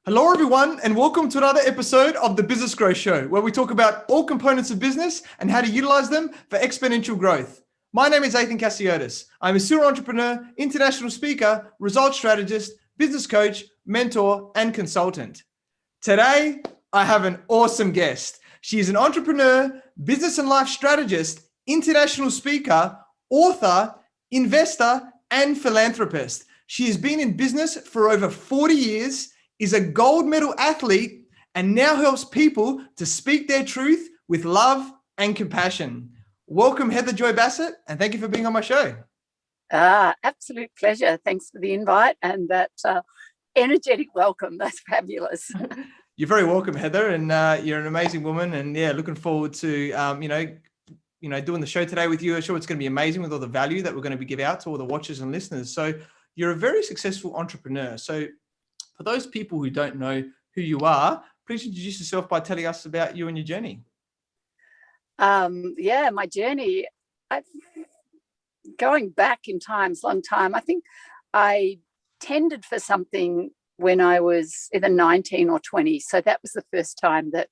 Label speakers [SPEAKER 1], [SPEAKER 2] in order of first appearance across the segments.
[SPEAKER 1] Hello, everyone, and welcome to another episode of the Business Growth Show, where we talk about all components of business and how to utilize them for exponential growth. My name is Athin Cassiotis. I'm a serial entrepreneur, international speaker, results strategist, business coach, mentor, and consultant. Today, I have an awesome guest. She is an entrepreneur, business and life strategist, international speaker, author, investor, and philanthropist. She has been in business for over 40 years, is a gold medal athlete, and now helps people to speak their truth with love and compassion. Welcome, Heather Joy Bassett, and thank you for being on my show.
[SPEAKER 2] Absolute pleasure. Thanks for the invite and that energetic welcome. That's fabulous.
[SPEAKER 1] You're very welcome, Heather, and you're an amazing woman. And yeah, looking forward to doing the show today with you. I'm sure it's going to be amazing with all the value that we're going to be giving out to all the watchers and listeners. So you're a very successful entrepreneur. So for those people who don't know who you are, please introduce yourself by telling us about you and your journey.
[SPEAKER 2] My journey, going back in times, long time, I think I tended for something when I was either 19 or 20. So that was the first time that,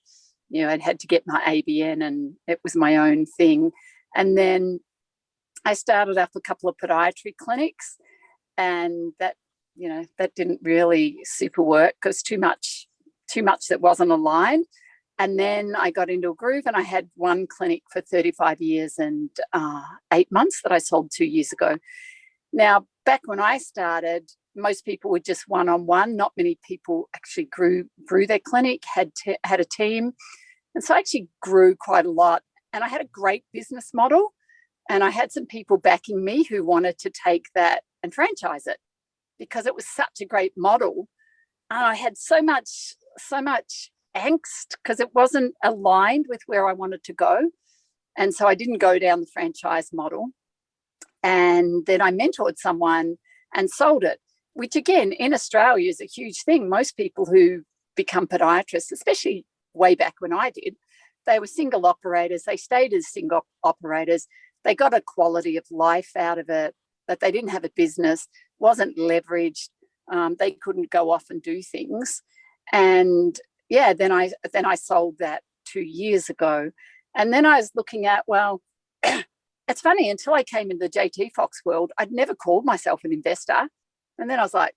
[SPEAKER 2] I'd had to get my ABN and it was my own thing. And then I started up a couple of podiatry clinics, and that didn't really super work because too much that wasn't aligned. And then I got into a groove and I had one clinic for 35 years and 8 months that I sold 2 years ago. Now, back when I started, most people were just one-on-one. Not many people actually grew their clinic, had a team. And so I actually grew quite a lot. And I had a great business model. And I had some people backing me who wanted to take that and franchise it, because it was such a great model. And I had so much angst because it wasn't aligned with where I wanted to go. And so I didn't go down the franchise model. And then I mentored someone and sold it, which again, in Australia is a huge thing. Most people who become podiatrists, especially way back when I did, they were single operators. They stayed as single operators. They got a quality of life out of it, but they didn't have a business, wasn't leveraged. They couldn't go off and do things. And then I sold that 2 years ago. And then I was looking at, well, it's funny, until I came in the JT Foxx world, I'd never called myself an investor. And then I was like,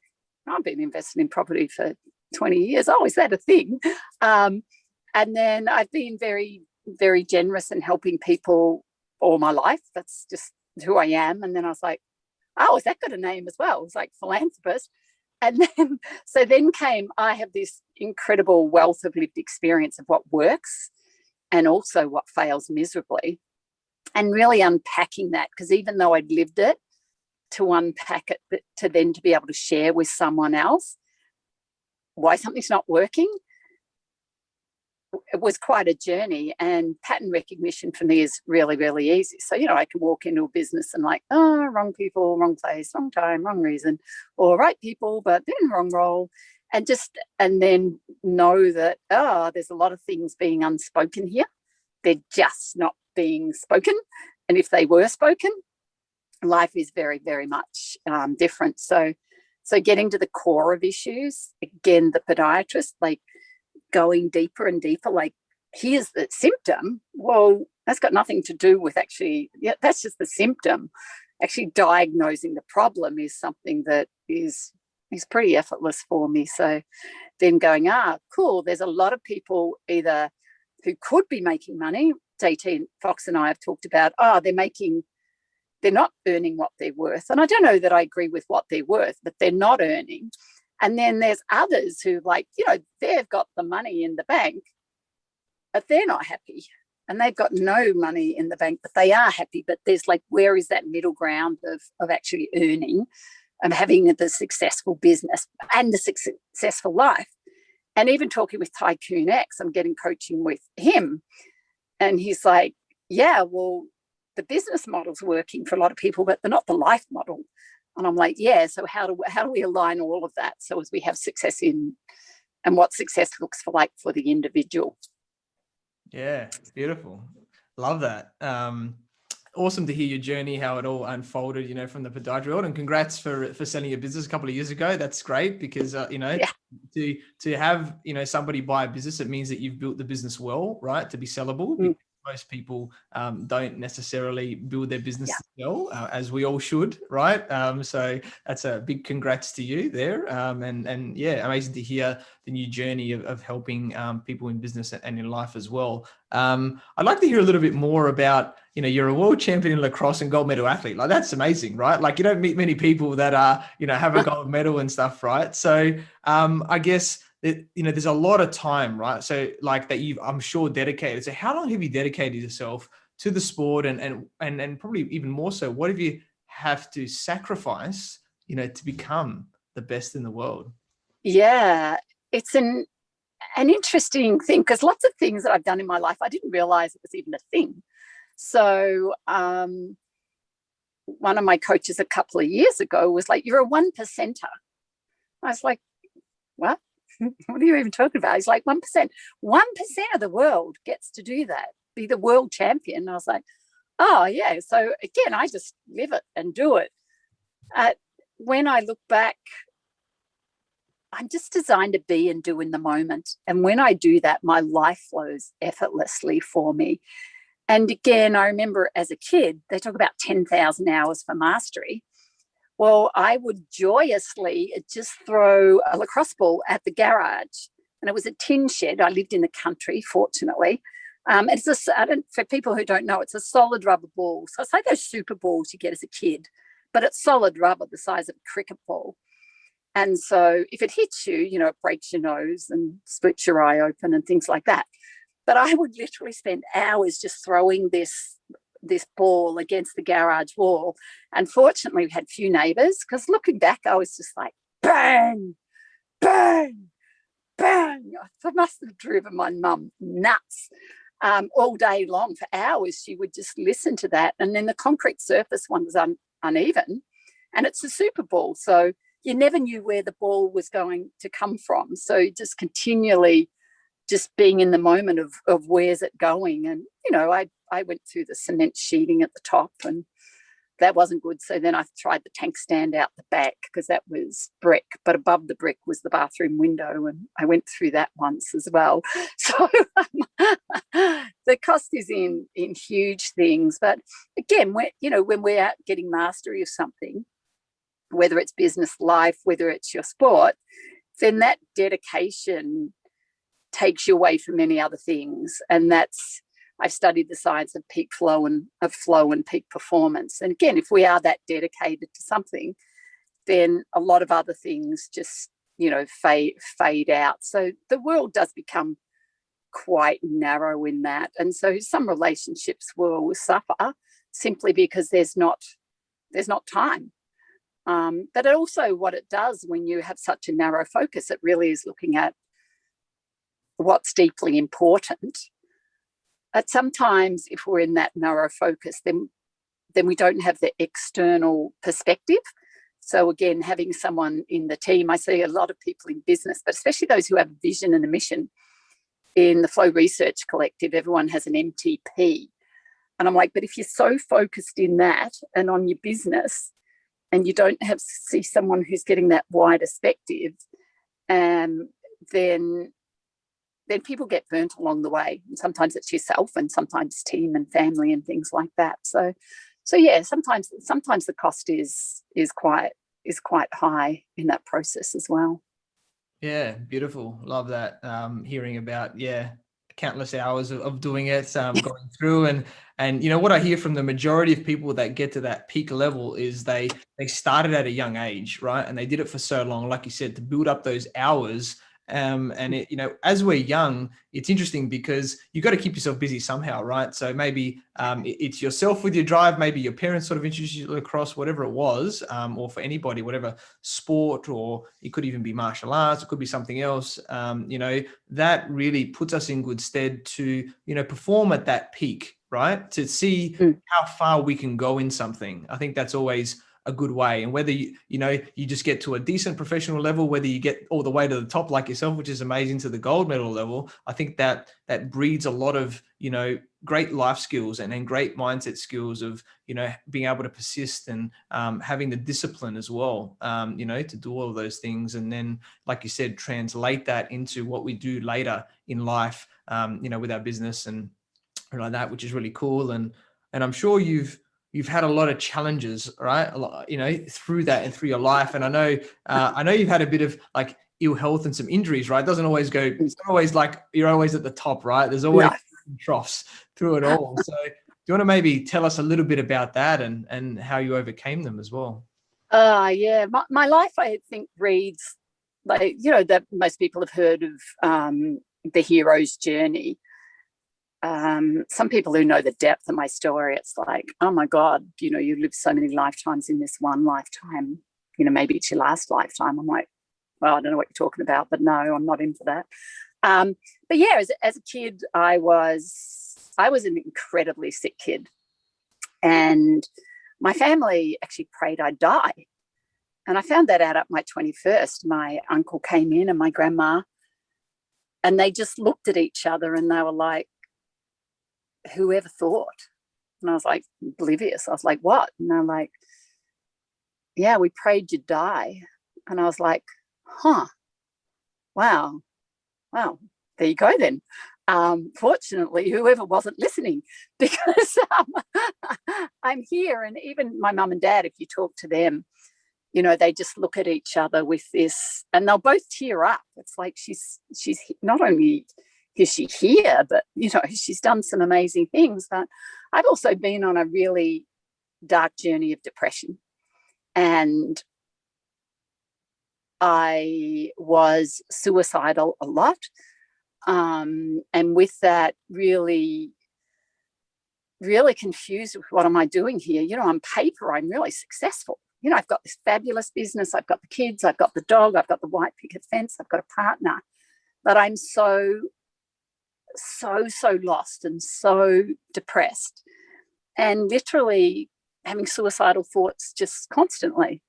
[SPEAKER 2] I've been investing in property for 20 years. Oh, is that a thing? And then I've been very, very generous in helping people all my life. That's just who I am. And then I was like, oh, has that got a name as well? It was like Philanthropist. And then I have this incredible wealth of lived experience of what works and also what fails miserably, and really unpacking that, because even though I'd lived it, to unpack it, but to then to be able to share with someone else why something's not working, it was quite a journey. And pattern recognition for me is really, really easy. So, I can walk into a business and like, oh, wrong people, wrong place, wrong time, wrong reason, or right people, but then wrong role. And then know that, there's a lot of things being unspoken here. They're just not being spoken. And if they were spoken, life is very, very much different. So getting to the core of issues, again, the podiatrist, like, going deeper and deeper, like, here's the symptom. Well, that's got nothing to do with that's just the symptom. Actually diagnosing the problem is something that is pretty effortless for me. So then going, cool, there's a lot of people either who could be making money. JT Foxx and I have talked about, they're not earning what they're worth. And I don't know that I agree with what they're worth, but they're not earning. And then there's others who, like, they've got the money in the bank, but they're not happy. And they've got no money in the bank, but they are happy. But there's like, where is that middle ground of actually earning and having the successful business and the successful life? And even talking with Tycoon X, I'm getting coaching with him. And he's like, yeah, well, the business model's working for a lot of people, but they're not the life model. And I'm like, yeah, so how do we align all of that so as we have success in, and what success looks for the individual?
[SPEAKER 1] Yeah, beautiful. Love that. Awesome to hear your journey, how it all unfolded, from the podiatry world. And congrats for selling your business a couple of years ago. That's great because, to have, somebody buy a business, it means that you've built the business well, right? To be sellable. Because most people don't necessarily build their business to sell, as we all should, right? So that's a big congrats to you there. And yeah, amazing to hear the new journey of helping people in business and in life as well. I'd like to hear a little bit more about, you're a world champion in lacrosse and gold medal athlete. Like, that's amazing, right? Like, you don't meet many people that are, have a gold medal and stuff, right? So I guess there's a lot of time, right? So like that I'm sure dedicated. So how long have you dedicated yourself to the sport, and probably even more so, what have you have to sacrifice, to become the best in the world?
[SPEAKER 2] Yeah, it's an interesting thing, because lots of things that I've done in my life, I didn't realize it was even a thing. So one of my coaches a couple of years ago was like, "You're a 1%er." I was like, "What? What are you even talking about?" He's like, 1%. 1% of the world gets to do that, be the world champion. And I was like, oh, yeah. So again, I just live it and do it. When I look back, I'm just designed to be and do in the moment. And when I do that, my life flows effortlessly for me. And again, I remember as a kid, they talk about 10,000 hours for mastery. Well, I would joyously just throw a lacrosse ball at the garage, and it was a tin shed. I lived in the country, fortunately. For people who don't know, it's a solid rubber ball. So it's like those super balls you get as a kid, but it's solid rubber, the size of a cricket ball. And so if it hits you, it breaks your nose and splits your eye open and things like that. But I would literally spend hours just throwing this ball against the garage wall. Unfortunately, we had few neighbours, because looking back, I was just like, bang, bang, bang. I must have driven my mum nuts all day long. For hours, she would just listen to that. And then the concrete surface one was uneven, and it's a super ball. So you never knew where the ball was going to come from. So just continually just being in the moment of where's it going. And, I went through the cement sheeting at the top, and that wasn't good. So then I tried the tank stand out the back, because that was brick, but above the brick was the bathroom window. And I went through that once as well. So the cost is in huge things. But again, when we're out getting mastery of something, whether it's business, life, whether it's your sport, then that dedication takes you away from many other things. And I've studied the science of peak flow and peak performance. And again, if we are that dedicated to something, then a lot of other things just, fade out. So the world does become quite narrow in that. And so some relationships will suffer simply because there's not time. But also what it does when you have such a narrow focus, it really is looking at what's deeply important. But sometimes if we're in that narrow focus, then we don't have the external perspective. So again, having someone in the team, I see a lot of people in business, but especially those who have a vision and a mission. In the Flow Research Collective, everyone has an MTP. And I'm like, but if you're so focused in that and on your business, and you don't see someone who's getting that wider perspective, then people get burnt along the way. And sometimes it's yourself, and sometimes team and family and things like that. So yeah, sometimes the cost is quite high in that process as well.
[SPEAKER 1] Yeah, beautiful. Love that. Hearing about countless hours of doing it, going through, and what I hear from the majority of people that get to that peak level is they started at a young age, right? And they did it for so long, like you said, to build up those hours. And it, as we're young, it's interesting because you got to keep yourself busy somehow, right? So maybe it's yourself with your drive, maybe your parents sort of introduced you to lacrosse, whatever it was, or for anybody, whatever sport, or it could even be martial arts, it could be something else. That really puts us in good stead to, perform at that peak, right? To see how far we can go in something. I think that's always a good way. And whether you just get to a decent professional level, whether you get all the way to the top like yourself, which is amazing, to the gold medal level, I think that breeds a lot of, great life skills and great mindset skills of, being able to persist and having the discipline as well, to do all of those things. And then, like you said, translate that into what we do later in life, with our business and like that, which is really cool. And I'm sure you've had a lot of challenges, right? A lot, through that and through your life. And I know you've had a bit of like ill health and some injuries, right? It doesn't always go, it's not always like you're always at the top, right? There's always troughs through it all. So do you want to maybe tell us a little bit about that and how you overcame them as well?
[SPEAKER 2] Yeah. My life, I think, reads like, that most people have heard of the hero's journey. Some people who know the depth of my story, it's like, oh my God, you lived so many lifetimes in this one lifetime, maybe it's your last lifetime. I'm like, well, I don't know what you're talking about, but no, I'm not into that. But yeah, as a kid, I was an incredibly sick kid, and my family actually prayed I'd die. And I found that out at my 21st. My uncle came in and my grandma, and they just looked at each other and they were like, whoever thought? And I was like, oblivious. I was like, what? And they're like, yeah, we prayed you'd die. And I was like, wow, there you go then. Fortunately, whoever wasn't listening, because I'm here. And even my mum and dad, if you talk to them, they just look at each other with this, and they'll both tear up. It's like she's not only is she here, but she's done some amazing things. But I've also been on a really dark journey of depression, and I was suicidal a lot, and with that, really confused with what am I doing here. On paper, I'm really successful. I've got this fabulous business, I've got the kids, I've got the dog, I've got the white picket fence, I've got a partner, but I'm so lost and so depressed, and literally having suicidal thoughts just constantly.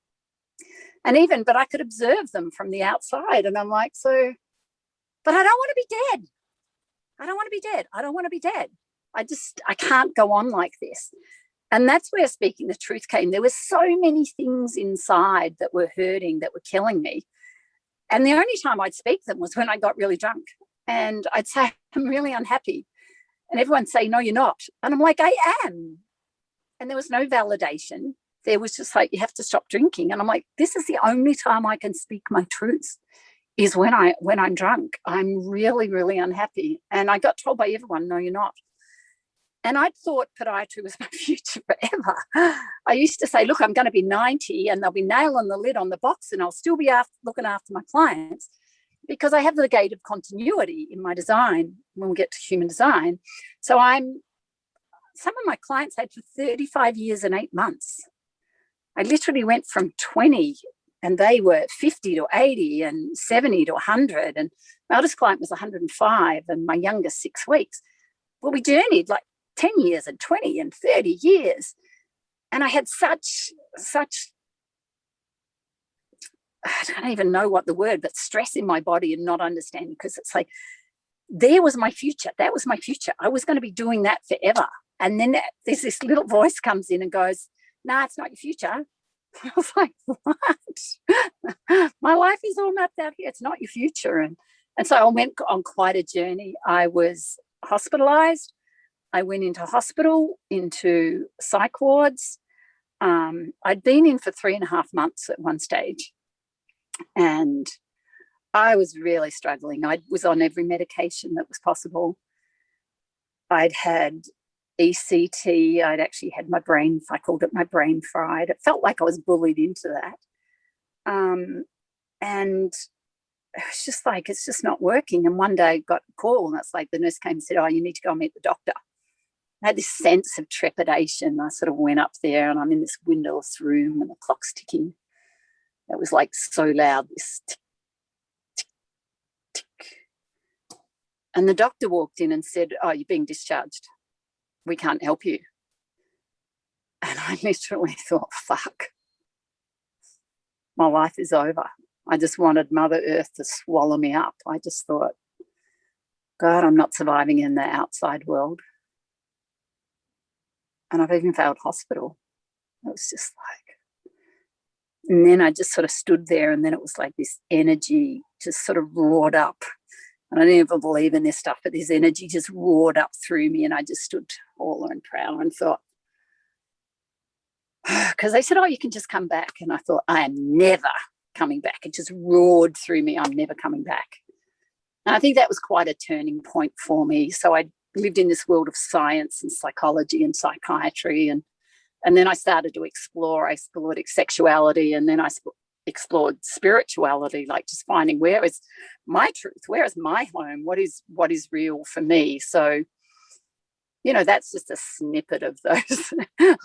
[SPEAKER 2] But I could observe them from the outside, and I'm like, but I don't want to be dead. I don't want to be dead. I don't want to be dead. I can't go on like this. And that's where speaking the truth came. There were so many things inside that were hurting, that were killing me. And the only time I'd speak them was when I got really drunk. And I'd say, I'm really unhappy. And everyone'd say, no, you're not. And I'm like, I am. And there was no validation. There was just like, you have to stop drinking. And I'm like, this is the only time I can speak my truth, is when I'm drunk. I'm really, really unhappy. And I got told by everyone, no, you're not. And I'd thought podiatry was my future forever. I used to say, look, I'm going to be 90 and they'll be nailing the lid on the box and I'll still be looking after my clients, because I have the gate of continuity in my design when we get to human design. So some of my clients I had for 35 years and 8 months. I literally went from 20 and they were 50 to 80 and 70 to 100. And my oldest client was 105 and my youngest 6 weeks. Well, we journeyed like 10 years and 20 and 30 years. And I had such, I don't even know what the word, but stress in my body and not understanding, because it's like, there was my future. That was my future. I was going to be doing that forever. And then there's this little voice comes in and goes, nah, it's not your future. I was like, what? My life is all mapped out here. It's not your future. And so I went on quite a journey. I was hospitalized. I went into hospital, into psych wards. I'd been in for 3.5 months at one stage, and I was really struggling. I was on every medication that was possible. I'd had ECT. I'd actually had my brain, I called it my brain fried. It felt like I was bullied into that. And it was just like, it's just not working. And one day I got a call and it's like the nurse came and said, oh, you need to go and meet the doctor. I had this sense of trepidation. I sort of went up there and I'm in this windowless room and the clock's ticking. It was like so loud, this tick, tick, tick. And the doctor walked in and said, oh, you're being discharged. We can't help you. And I literally thought, fuck. my life is over. I just wanted Mother Earth to swallow me up. I just thought, God, I'm not surviving in the outside world. And I've even failed hospital. It was just like, and then I just sort of stood there, and then it was like this energy just sort of roared up. And I didn't even believe in this stuff, but this energy just roared up through me, and I just stood taller and prouder and thought, because they said, oh, you can just come back. And I thought, I am never coming back. It just roared through me. I'm never coming back. And I think that was quite a turning point for me. So I lived in this world of science and psychology and psychiatry. And then I started to explore. I explored sexuality, and then I explored spirituality, like just finding where is my truth, where is my home, what is real for me. So, you know, that's just a snippet of those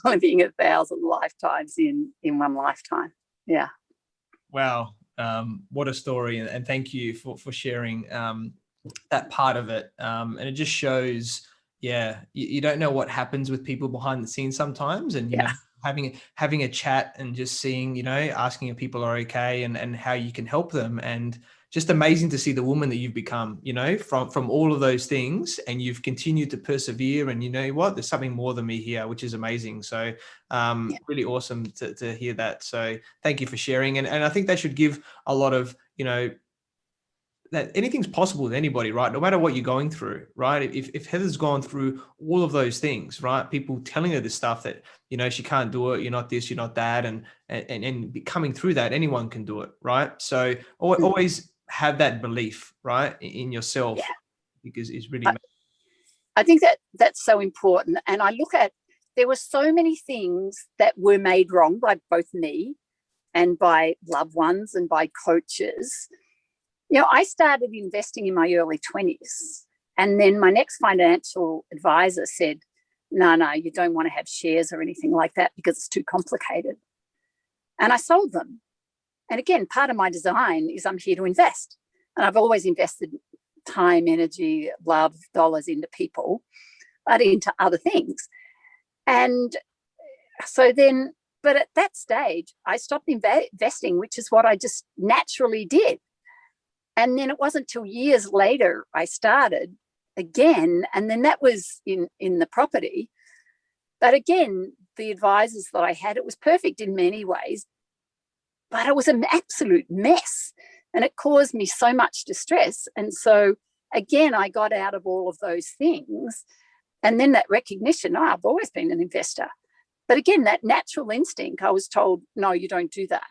[SPEAKER 2] living 1,000 lifetimes in one lifetime. Yeah.
[SPEAKER 1] Wow. What a story. And thank you for sharing that part of it. And it just shows, you don't know what happens with people behind the scenes sometimes. And, you know, having a chat and just seeing, you know, asking if people are okay and how you can help them. And just amazing to see the woman that you've become, you know, from all of those things, and you've continued to persevere. And you know what, there's something more than me here, which is amazing. So really awesome to hear that. So thank you for sharing. And I think that should give a lot of, you know, that anything's possible with anybody, right? No matter what you're going through, right? If Heather's gone through all of those things, right? People telling her this stuff that, you know, she can't do it, you're not this, you're not that. And coming through that, anyone can do it, right? So always have that belief, right, in yourself, because it's really
[SPEAKER 2] I think that's so important. And I look at, there were so many things that were made wrong by both me and by loved ones and by coaches. You know, I started investing in my early 20s, and then my next financial advisor said, no, you don't want to have shares or anything like that because it's too complicated. And I sold them. And again, part of my design is I'm here to invest. And I've always invested time, energy, love, dollars into people, but into other things. And so then, but at that stage, I stopped investing, which is what I just naturally did. And then it wasn't till years later I started again. And then that was in the property. But again, the advisors that I had, it was perfect in many ways, but it was an absolute mess. And it caused me so much distress. And so again, I got out of all of those things. And then that recognition, I've always been an investor. But again, that natural instinct, I was told, no, you don't do that.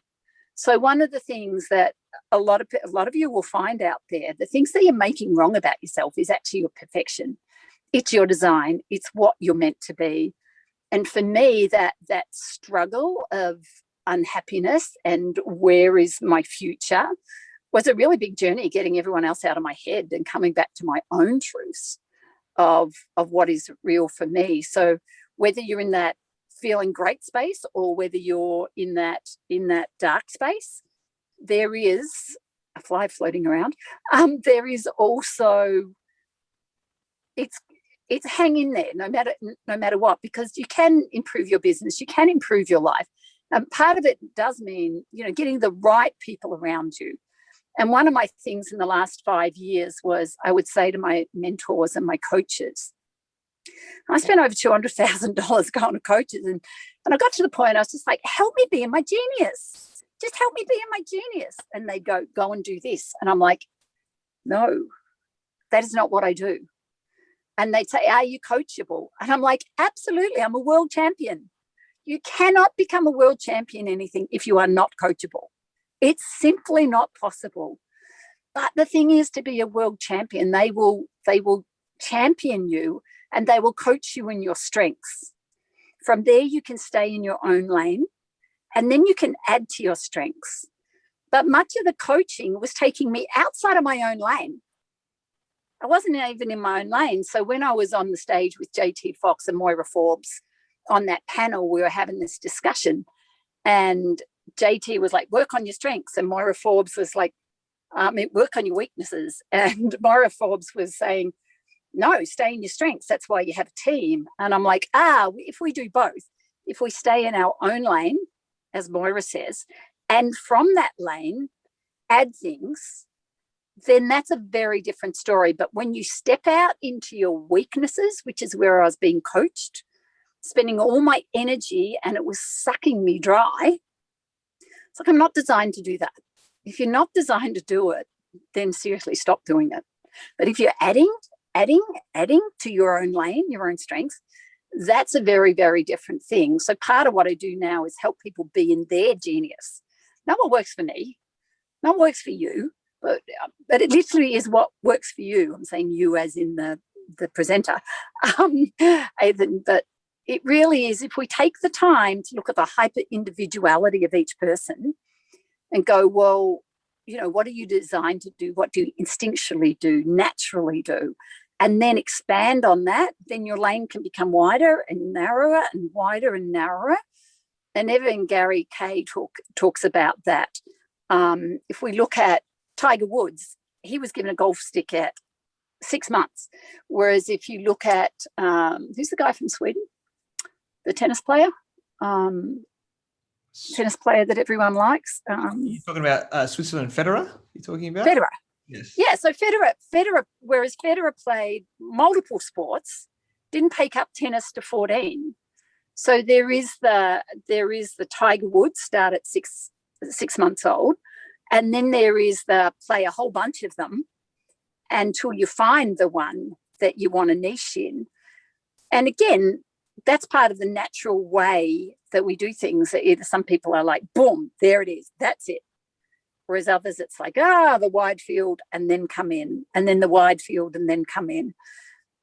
[SPEAKER 2] So one of the things that a lot of you will find out there, the things that you're making wrong about yourself is actually your perfection. It's your design. It's what you're meant to be. And for me, that struggle of unhappiness and where is my future was a really big journey, getting everyone else out of my head and coming back to my own truths of what is real for me. So whether you're in that feeling great space or whether you're in that dark space, there is a fly floating around. There is also, it's hang in there no matter what, because you can improve your business, you can improve your life. And part of it does mean, you know, getting the right people around you. And one of my things in the last 5 years was I would say to my mentors and my coaches, I spent over $200,000 going to coaches, and I got to the point I was just like, help me be in my genius. Just help me be in my genius. And they'd go and do this. And I'm like, no, that is not what I do. And they'd say, are you coachable? And I'm like, absolutely, I'm a world champion. You cannot become a world champion in anything if you are not coachable. It's simply not possible. But the thing is, to be a world champion, they will champion you and they will coach you in your strengths. From there, you can stay in your own lane and then you can add to your strengths. But much of the coaching was taking me outside of my own lane. I wasn't even in my own lane. So when I was on the stage with JT Foxx and Moira Forbes on that panel, we were having this discussion, and JT was like, work on your strengths. And Moira Forbes was like, work on your weaknesses. And Moira Forbes was saying, no, stay in your strengths. That's why you have a team. And I'm like, if we do both, if we stay in our own lane, as Moira says, and from that lane add things, then that's a very different story. But when you step out into your weaknesses, which is where I was being coached, spending all my energy and it was sucking me dry, it's like, I'm not designed to do that. If you're not designed to do it, then seriously stop doing it. But if you're adding to your own lane, your own strengths, that's a very, very different thing. So part of what I do now is help people be in their genius. Not what works for me, not what works for you, but it literally is what works for you. I'm saying you as in the presenter. But it really is, if we take the time to look at the hyper individuality of each person and go, well, you know, what are you designed to do? What do you instinctually do, naturally do? And then expand on that, then your lane can become wider and narrower and wider and narrower. And even Gary Kay talks about that. If we look at Tiger Woods, he was given a golf stick at 6 months. Whereas if you look at, who's the guy from Sweden? The tennis player? Tennis player that everyone likes.
[SPEAKER 1] You're talking about Switzerland Federer? You're talking about?
[SPEAKER 2] Federer.
[SPEAKER 1] Yes.
[SPEAKER 2] Yeah, so Federer, whereas Federer played multiple sports, didn't pick up tennis to 14. So there is the Tiger Woods start at six months old, and then there is the play a whole bunch of them until you find the one that you want to niche in. And again, that's part of the natural way that we do things. Either some people are like, boom, there it is, that's it. Whereas others, it's like, the wide field and then come in, and then the wide field and then come in.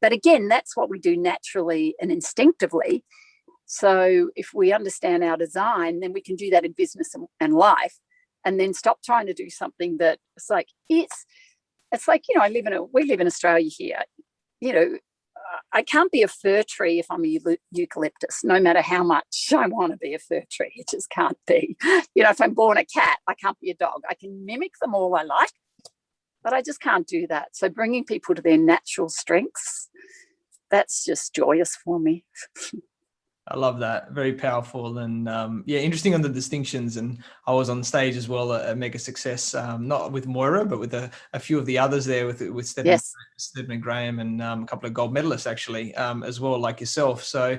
[SPEAKER 2] But again, that's what we do naturally and instinctively. So if we understand our design, then we can do that in business and life, and then stop trying to do something that it's like, it's like, you know, we live in Australia here, you know, I can't be a fir tree if I'm a eucalyptus, no matter how much I want to be a fir tree. It just can't be. You know, if I'm born a cat, I can't be a dog. I can mimic them all I like, but I just can't do that. So bringing people to their natural strengths, that's just joyous for me.
[SPEAKER 1] I love that. Very powerful. And interesting on the distinctions. And I was on stage as well at Mega Success, not with Moira, but with a few of the others there with Stephen,
[SPEAKER 2] Yes.
[SPEAKER 1] Stephen and Graham, and a couple of gold medalists actually as well, like yourself. So,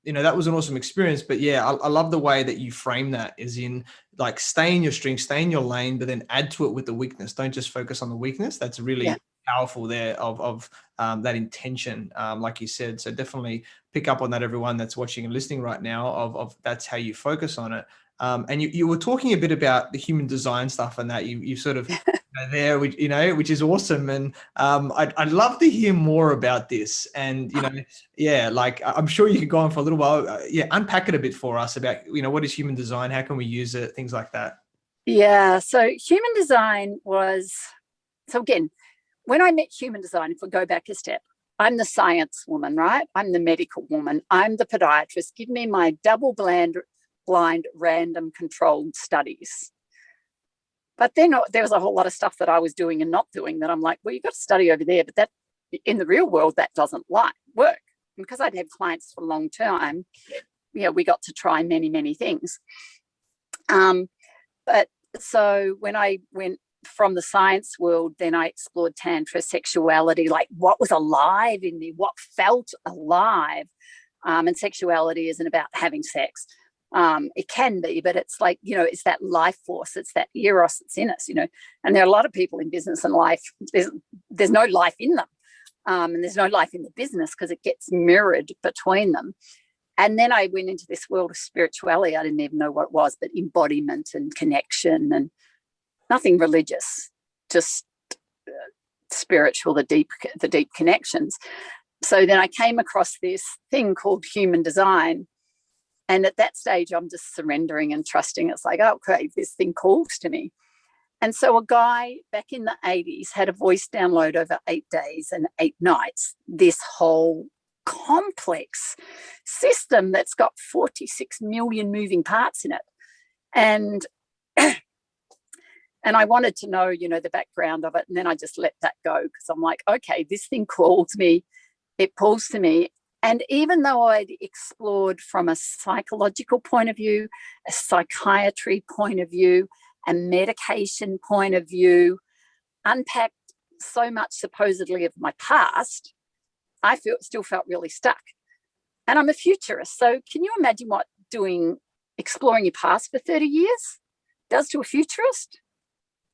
[SPEAKER 1] you know, that was an awesome experience. But yeah, I love the way that you frame that, is in like stay in your strength, stay in your lane, but then add to it with the weakness. Don't just focus on the weakness. That's really powerful there of that intention, like you said. So definitely pick up on that, everyone that's watching and listening right now, of that's how you focus on it. And you were talking a bit about the human design stuff, and that you sort of there, which is awesome. And I'd love to hear more about this. And like I'm sure you could go on for a little while. Unpack it a bit for us about what is human design, how can we use it, things like that.
[SPEAKER 2] Yeah. So human design was, so again, when I met human design, if we go back a step, I'm the science woman, right? I'm the medical woman. I'm the podiatrist. Give me my double-blind, random controlled studies. But then there was a whole lot of stuff that I was doing and not doing that I'm like, well, you've got to study over there, but that in the real world, that doesn't work. And because I'd had clients for a long time, we got to try many, many things. But so when I went from the science world, then I explored tantra, sexuality, like what was alive in me, what felt alive. And sexuality isn't about having sex. It can be, but it's like, it's that life force, it's that eros that's in us, and there are a lot of people in business and life, there's no life in them. And there's no life in the business because it gets mirrored between them. And then I went into this world of spirituality. I didn't even know what it was, but embodiment and connection, and nothing religious, just spiritual, the deep connections. So then I came across this thing called human design. And at that stage, I'm just surrendering and trusting. It's like, okay, this thing calls to me. And so a guy back in the 80s had a voice download over 8 days and 8 nights, this whole complex system that's got 46 million moving parts in it. And I wanted to know, the background of it. And then I just let that go because I'm like, okay, this thing calls me. It pulls to me. And even though I'd explored from a psychological point of view, a psychiatry point of view, a medication point of view, unpacked so much supposedly of my past, I still felt really stuck. And I'm a futurist. So can you imagine what exploring your past for 30 years does to a futurist?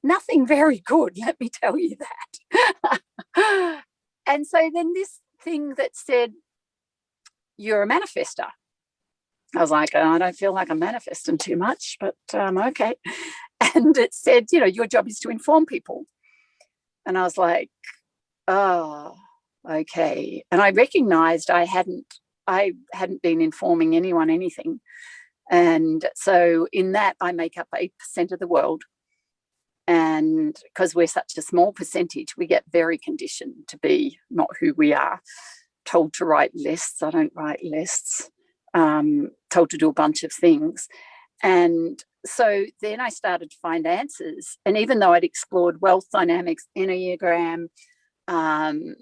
[SPEAKER 2] Nothing very good, let me tell you that. And so then this thing that said, you're a manifester. I was like, oh, I don't feel like I'm manifesting too much, but okay. And it said, your job is to inform people. And I was like, oh, okay. And I recognized I hadn't been informing anyone anything. And so in that, I make up 8% of the world. And because we're such a small percentage, we get very conditioned to be not who we are. Told to write lists. I don't write lists. Told to do a bunch of things. And so then I started to find answers. And even though I'd explored wealth dynamics, Enneagram, the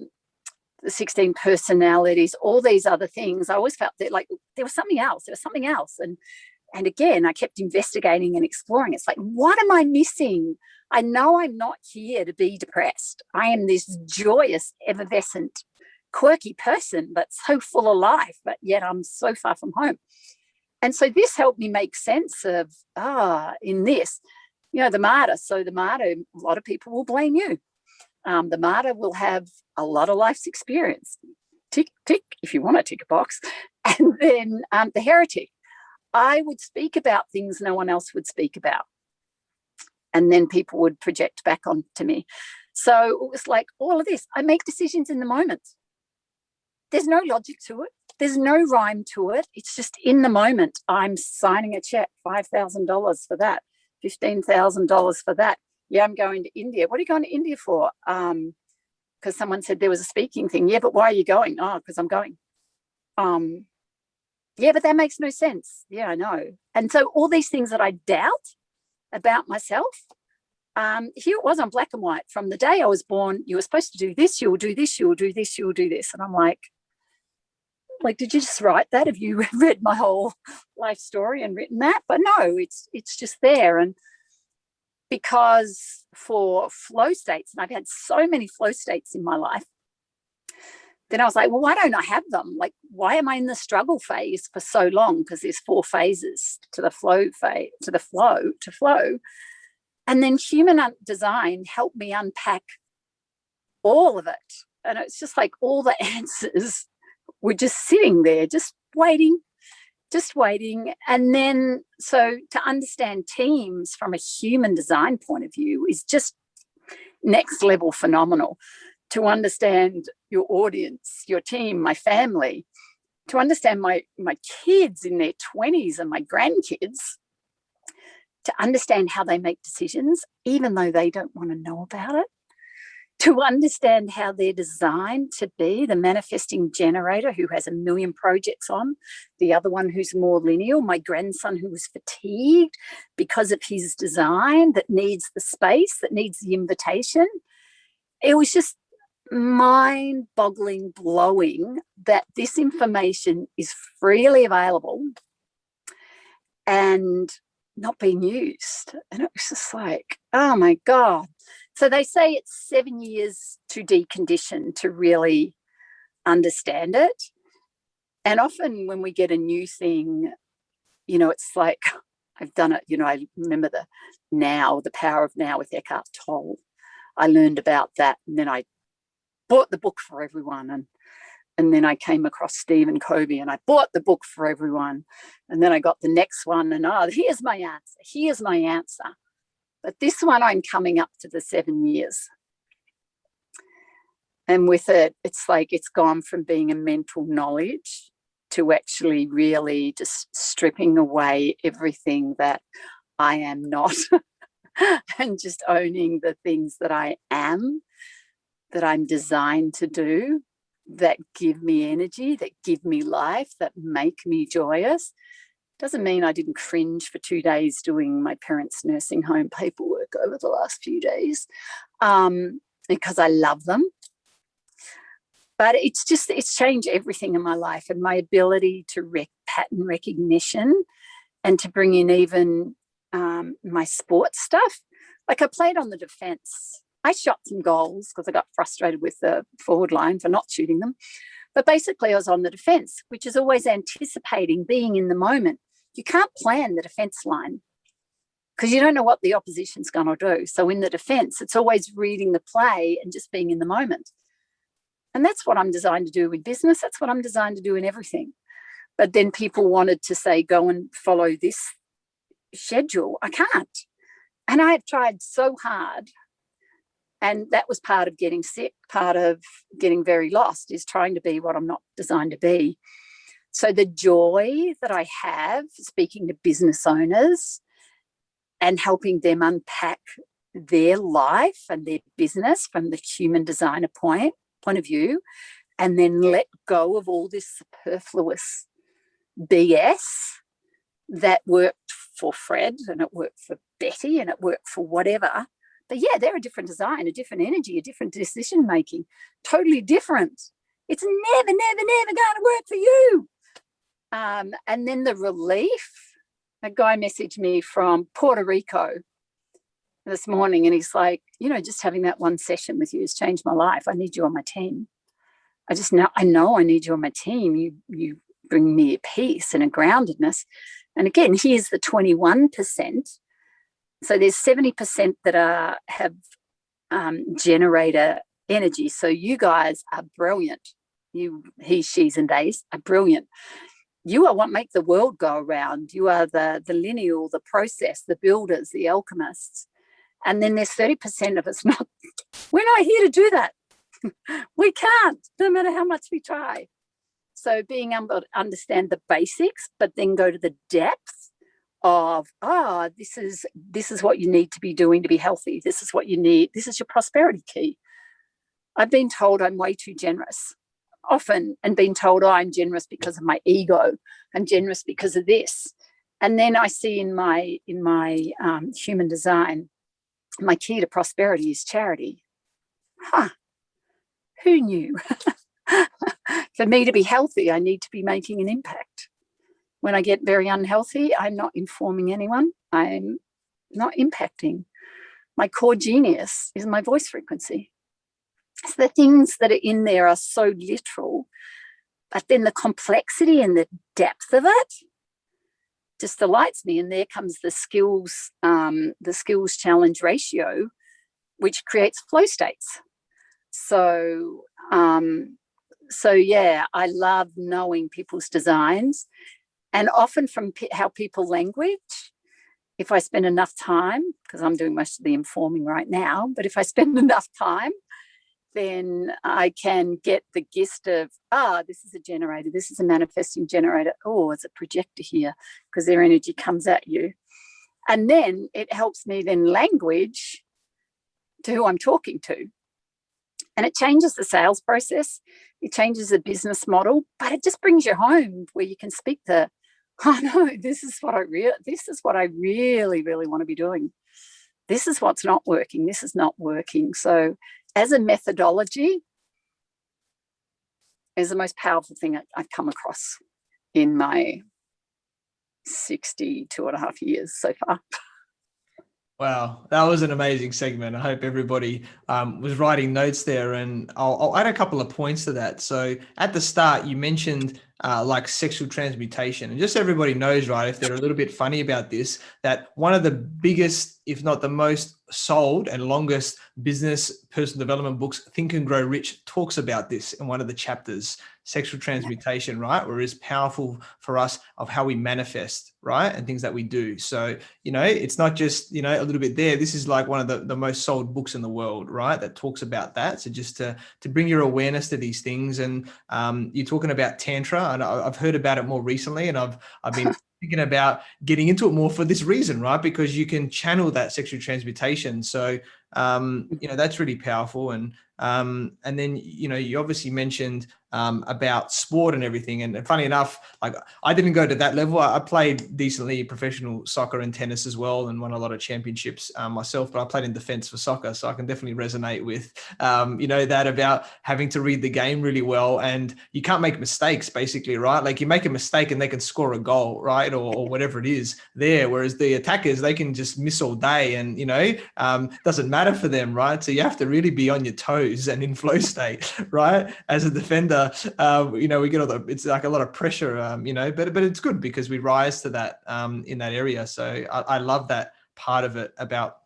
[SPEAKER 2] 16 personalities, all these other things, I always felt that like there was something else. And again, I kept investigating and exploring. It's like, what am I missing? I know I'm not here to be depressed. I am this joyous, effervescent, quirky person, but so full of life, but yet I'm so far from home. And so this helped me make sense of, in this, the martyr. So the martyr, a lot of people will blame you. The martyr will have a lot of life's experience. Tick, tick, if you want to tick a box. And then the heretic. I would speak about things no one else would speak about. And then people would project back onto me. So it was like all of this. I make decisions in the moment. There's no logic to it. There's no rhyme to it. It's just in the moment. I'm signing a check, $5,000 for that, $15,000 for that. Yeah, I'm going to India. What are you going to India for? Because someone said there was a speaking thing. Yeah, but why are you going? Oh, because I'm going. Yeah, but that makes no sense. Yeah, I know. And so all these things that I doubt about myself, here it was on black and white. From the day I was born, you were supposed to do this, you will do this, you will do this, you will do this. And I'm like, did you just write that? Have you read my whole life story and written that? But no, it's just there. And because for flow states, and I've had so many flow states in my life, then I was like, well, why don't I have them? Like, why am I in the struggle phase for so long? Because there's 4 phases to the flow phase, to flow. And then human design helped me unpack all of it. And it's just like all the answers were just sitting there, just waiting. And then, so to understand teams from a human design point of view is just next level phenomenal. To understand your audience, your team, my family, to understand my kids in their 20s and my grandkids, to understand how they make decisions, even though they don't want to know about it, to understand how they're designed to be the manifesting generator who has 1 million projects on, the other one who's more lineal, my grandson who was fatigued because of his design, that needs the space, that needs the invitation. It was just mind-boggling, blowing that this information is freely available and not being used. And it was just like, oh my God. So they say it's 7 years to decondition to really understand it. And often when we get a new thing, it's like, I've done it, I remember the power of now with Eckhart Tolle. I learned about that, and then I bought the book for everyone, and then I came across Stephen Covey and I bought the book for everyone, and then I got the next one, and here's my answer. But this one, I'm coming up to the 7 years, and with it, it's like it's gone from being a mental knowledge to actually really just stripping away everything that I am not and just owning the things that I am, that I'm designed to do, that give me energy, that give me life, that make me joyous. Doesn't mean I didn't cringe for 2 days doing my parents' nursing home paperwork over the last few days, because I love them. But it's changed everything in my life, and my ability to pattern recognition and to bring in even my sports stuff. Like I played on the defense. I shot some goals because I got frustrated with the forward line for not shooting them. But basically I was on the defense, which is always anticipating being in the moment. You can't plan the defense line because you don't know what the opposition's going to do. So in the defense, it's always reading the play and just being in the moment. And that's what I'm designed to do in business. That's what I'm designed to do in everything. But then people wanted to say, go and follow this schedule. I can't. And I've tried so hard. And that was part of getting sick, part of getting very lost, is trying to be what I'm not designed to be. So the joy that I have speaking to business owners and helping them unpack their life and their business from the human designer point of view, and then let go of all this superfluous BS that worked for Fred and it worked for Betty and it worked for whatever. But yeah, they're a different design, a different energy, a different decision making, totally different. It's never going to work for you. And then the relief, a guy messaged me from Puerto Rico this morning and he's like, just having that one session with you has changed my life. I need you on my team. I know I need you on my team. You bring me a peace and a groundedness. And again, here's the 21%. So there's 70% that have generator energy. So you guys are brilliant. He, she's, and theys are brilliant. You are what make the world go around. You are the lineal, the process, the builders, the alchemists. And then there's 30% of us we're not here to do that. We can't, no matter how much we try. So being able to understand the basics, but then go to the depth of, this is what you need to be doing to be healthy. This is what you need. This is your prosperity key. I've been told I'm way too generous often, and been told, I'm generous because of my ego. I'm generous because of this. And then I see in my human design, my key to prosperity is charity. Who knew? For me to be healthy, I need to be making an impact. When I get very unhealthy, I'm not informing anyone. I'm not impacting. My core genius is my voice frequency. So the things that are in there are so literal, but then the complexity and the depth of it just delights me. And there comes the skills challenge ratio, which creates flow states. So yeah, I love knowing people's designs, and often from how people language. If I spend enough time, because I'm doing most of the informing right now, but if I spend enough time, then I can get the gist of, this is a generator, this is a manifesting generator. Oh, it's a projector here, because their energy comes at you. And then it helps me then language to who I'm talking to. And it changes the sales process. It changes the business model, but it just brings you home where you can speak to, this is what I really, really want to be doing. This is what's not working. This is not working. So as a methodology, is the most powerful thing I've come across in my 62.5 years so far.
[SPEAKER 1] Wow, that was an amazing segment. I hope everybody was writing notes there, and I'll add a couple of points to that. So at the start, you mentioned like sexual transmutation, and just so everybody knows, right, if they're a little bit funny about this, that one of the biggest, if not the most sold and longest business personal development books, Think and Grow Rich, talks about this in one of the chapters, sexual transmutation, right? Where it's powerful for us of how we manifest, right? And things that we do. So, it's not just, a little bit there. This is like one of the most sold books in the world, right? That talks about that. So just to bring your awareness to these things. And you're talking about Tantra, and I've heard about it more recently, and I've been thinking about getting into it more for this reason, right? Because you can channel that sexual transmutation. So That's really powerful. And then, you obviously mentioned about sport and everything. And funny enough, like I didn't go to that level. I played decently professional soccer and tennis as well, and won a lot of championships myself, but I played in defense for soccer. So I can definitely resonate with, that about having to read the game really well. And you can't make mistakes basically, right? Like you make a mistake and they can score a goal, right? Or whatever it is there. Whereas the attackers, they can just miss all day and, doesn't matter for them, right? So you have to really be on your toes and in flow state, right? As a defender, we get it's like a lot of pressure, but it's good because we rise to that in that area. So I love that part of it about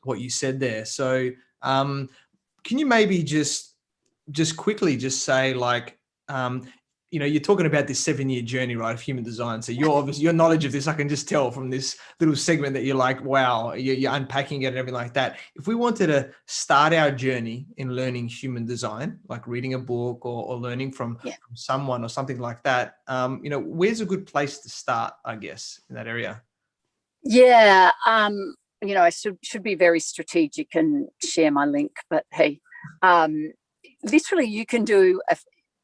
[SPEAKER 1] what you said there. So can you maybe just quickly just say like, you're talking about this 7-year journey, right, of human design. So your knowledge of this, I can just tell from this little segment that you're like, wow, you're unpacking it and everything like that. If we wanted to start our journey in learning human design, like reading a book or learning from someone or something like that, where's a good place to start, I guess, in that area?
[SPEAKER 2] Yeah. I should be very strategic and share my link, but hey, literally you can do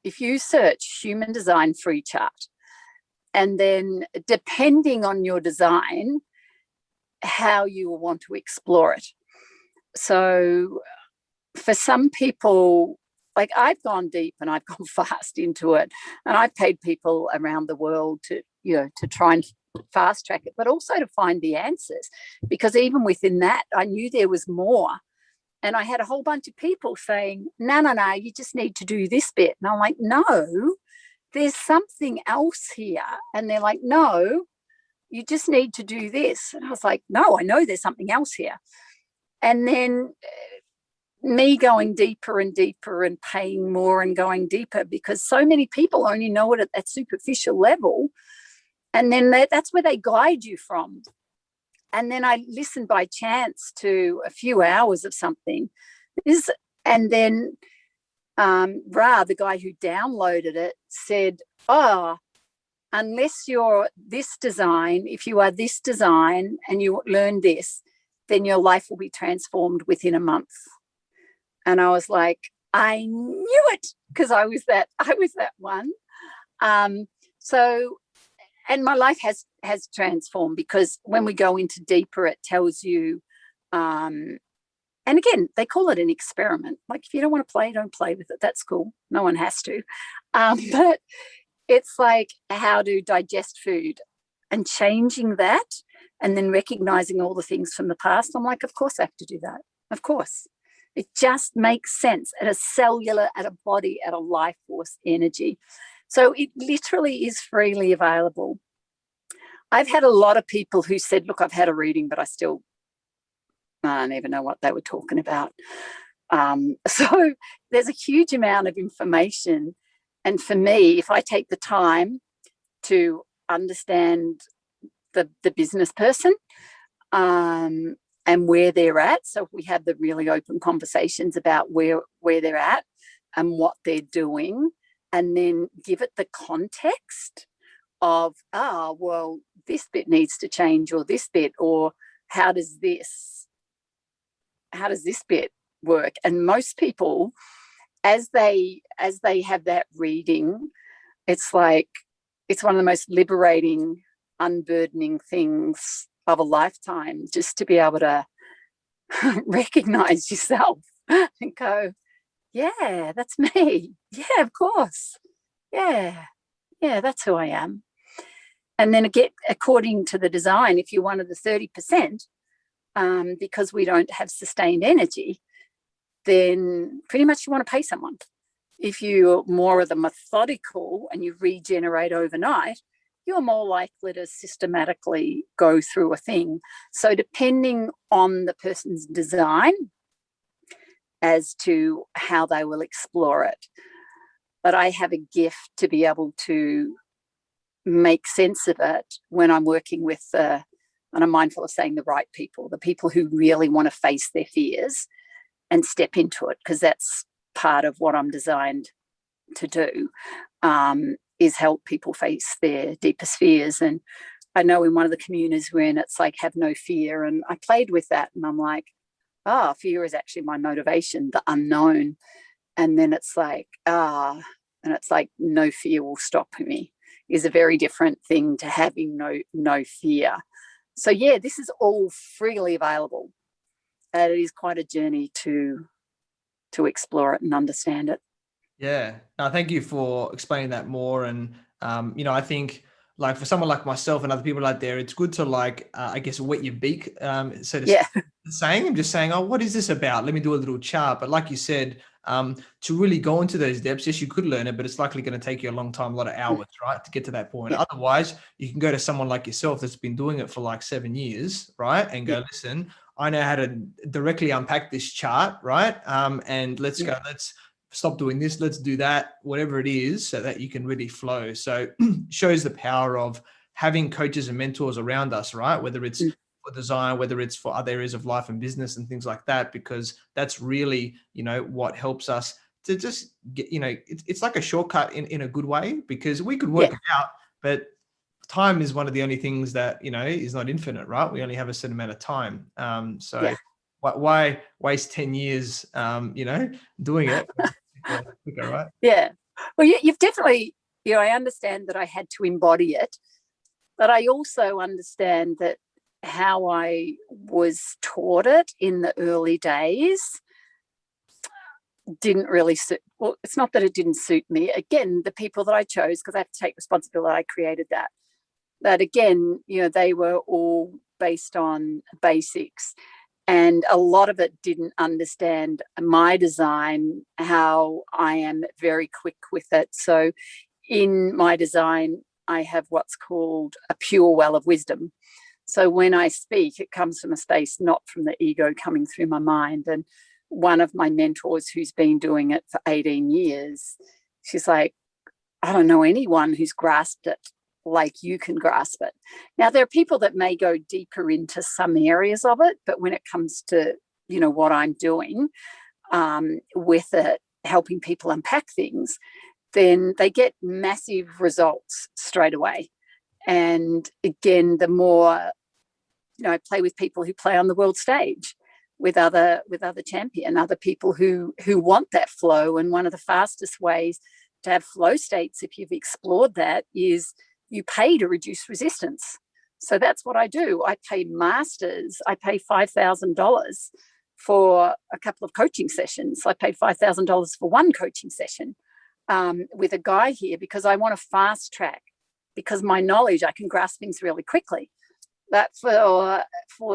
[SPEAKER 2] if you search human design free chart, and then depending on your design, how you will want to explore it. So for some people, like I've gone deep and I've gone fast into it, and I've paid people around the world to try and fast track it, but also to find the answers, because even within that, I knew there was more. And I had a whole bunch of people saying, no, you just need to do this bit. And I'm like, no, there's something else here. And they're like, no, you just need to do this. And I was like, no, I know there's something else here. And then me going deeper and deeper and paying more and going deeper, because so many people only know it at that superficial level. And then that's where they guide you from. And then I listened by chance to a few hours of something. And then Ra, the guy who downloaded it, said, unless you're this design, if you are this design and you learn this, then your life will be transformed within a month. And I was like, I knew it, because I was that one. And my life has transformed, because when we go into deeper, it tells you, and again, they call it an experiment. Like if you don't want to play, don't play with it. That's cool. No one has to. But it's like how to digest food and changing that, and then recognizing all the things from the past. I'm like, of course I have to do that. Of course. It just makes sense at a cellular, at a body, at a life force energy. So it literally is freely available. I've had a lot of people who said, look, I've had a reading, but I don't even know what they were talking about. So there's a huge amount of information. And for me, if I take the time to understand the business person and where they're at, so if we have the really open conversations about where they're at and what they're doing, and then give it the context of, well, this bit needs to change, or this bit, or how does this bit work? And most people, as they have that reading, it's like, it's one of the most liberating, unburdening things of a lifetime, just to be able to recognize yourself and go, yeah, that's me. Yeah, of course. Yeah, that's who I am. And then again, according to the design, if you're one of the 30%, because we don't have sustained energy, then pretty much you want to pay someone. If you're more of the methodical and you regenerate overnight, you're more likely to systematically go through a thing. So depending on the person's design as to how they will explore it. But I have a gift to be able to make sense of it when I'm working with, and I'm mindful of saying the right people, the people who really want to face their fears and step into it, because that's part of what I'm designed to do, is help people face their deepest fears. And I know in one of the communities we're in, it's like, have no fear. And I played with that, and I'm like, fear is actually my motivation, the unknown. And then it's like, and it's like, no fear will stop me, is a very different thing to having no fear. So yeah, this is all freely available. And it is quite a journey to explore it and understand it.
[SPEAKER 1] Yeah. No, thank you for explaining that more. And, I think like for someone like myself and other people out there, it's good to like, I guess, wet your beak, so to saying, I'm just saying, oh, what is this about? Let me do a little chart. But like you said, to really go into those depths, yes, you could learn it, but it's likely going to take you a long time, a lot of hours, right, to get to that point. Otherwise, you can go to someone like yourself that's been doing it for like 7 years, right? And go, listen, I know how to directly unpack this chart, right? And let's stop doing this, let's do that, whatever it is, so that you can really flow. So shows the power of having coaches and mentors around us, right? Whether it's for design, whether it's for other areas of life and business and things like that, because that's really, what helps us to just get, it's like a shortcut in a good way, because we could work it out, but time is one of the only things that, is not infinite, right? We only have a certain amount of time. Why waste 10 years, doing it? Quicker, right?
[SPEAKER 2] Yeah. Well, you've definitely, I understand that I had to embody it, but I also understand that how I was taught it in the early days didn't really suit. Well, it's not that it didn't suit me. Again, the people that I chose, because I have to take responsibility, I created that. But again, they were all based on basics. And a lot of it didn't understand my design, how I am very quick with it. So in my design, I have what's called a pure well of wisdom. So when I speak, it comes from a space, not from the ego coming through my mind. And one of my mentors who's been doing it for 18 years, she's like, I don't know anyone who's grasped it like you can grasp it. Now, there are people that may go deeper into some areas of it, but when it comes to, what I'm doing with it, helping people unpack things, then they get massive results straight away. And again, the more, I play with people who play on the world stage with other other people who want that flow. And one of the fastest ways to have flow states, if you've explored that, is you pay to reduce resistance. So that's what I do. I pay masters. I pay $5,000 for a couple of coaching sessions. I paid $5,000 for one coaching session with a guy here, because I want to fast track, because my knowledge, I can grasp things really quickly. But for